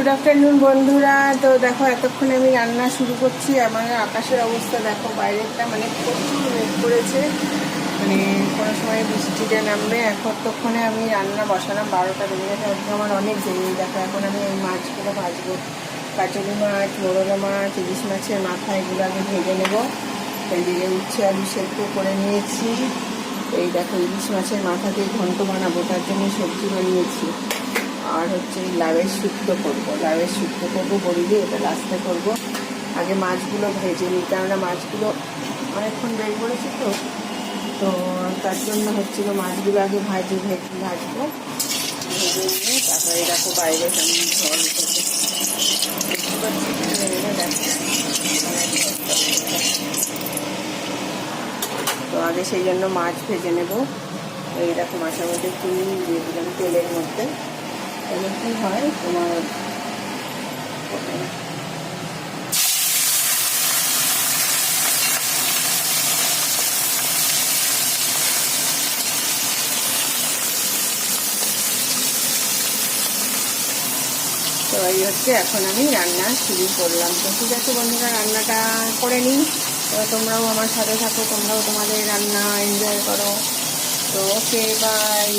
Good afternoon বন্ধুরা। তো দেখো এতক্ষণে আমি রান্না শুরু করছি। আমার আকাশের অবস্থা দেখো, বাইরেটা মানে প্রচুর মেঘ করেছে, মানে কোনো সময় বৃষ্টিটা নামবে। ততক্ষণে আমি রান্না বসালাম, 12টা বেজে গেছে। আমার অনেক দেরি। দেখো এখন আমি এই মাছগুলো ভাজবো। কাচুরি মাছ, মোরলা মাছ, ইলিশ মাছের মাথা, এগুলো আমি ভেজে নেবো। এইদিকে উচ্ছে আলু সেদ্ধ করে নিয়েছি। এই দেখো ইলিশ মাছের মাথা দিয়ে ঘন্ট বানাবো, তার জন্য সবজি বানিয়েছি। আর হচ্ছে লাউয়ের শুক্তো করবো, বড়ি দিয়ে, এটা লাস্টে করবো। আগে মাছগুলো ভেজে নিই, কেননা মাছগুলো অনেকক্ষণ বের করেছি তো তো তার জন্য হচ্ছিল মাছগুলো আগে ভাজবো। ভেজে নিয়ে তারপরে দেখো বাইরে কেমন ঝড় উঠেছে, তো আগে সেই জন্য মাছ ভেজে নেব। এই দেখো মাছের মধ্যে একটু নুন দিয়ে দিলাম তেলের মধ্যে। তাহলে কী হয় তোমার, তো এই হচ্ছে এখন আমি রান্না শুরু করলাম। তো ঠিক আছে বন্ধুরা, রান্নাটা করে নিই। তো তোমরাও আমার সাথে থাকো, তোমরাও তোমাদের রান্না এনজয় করো। তো ওকে, বাই।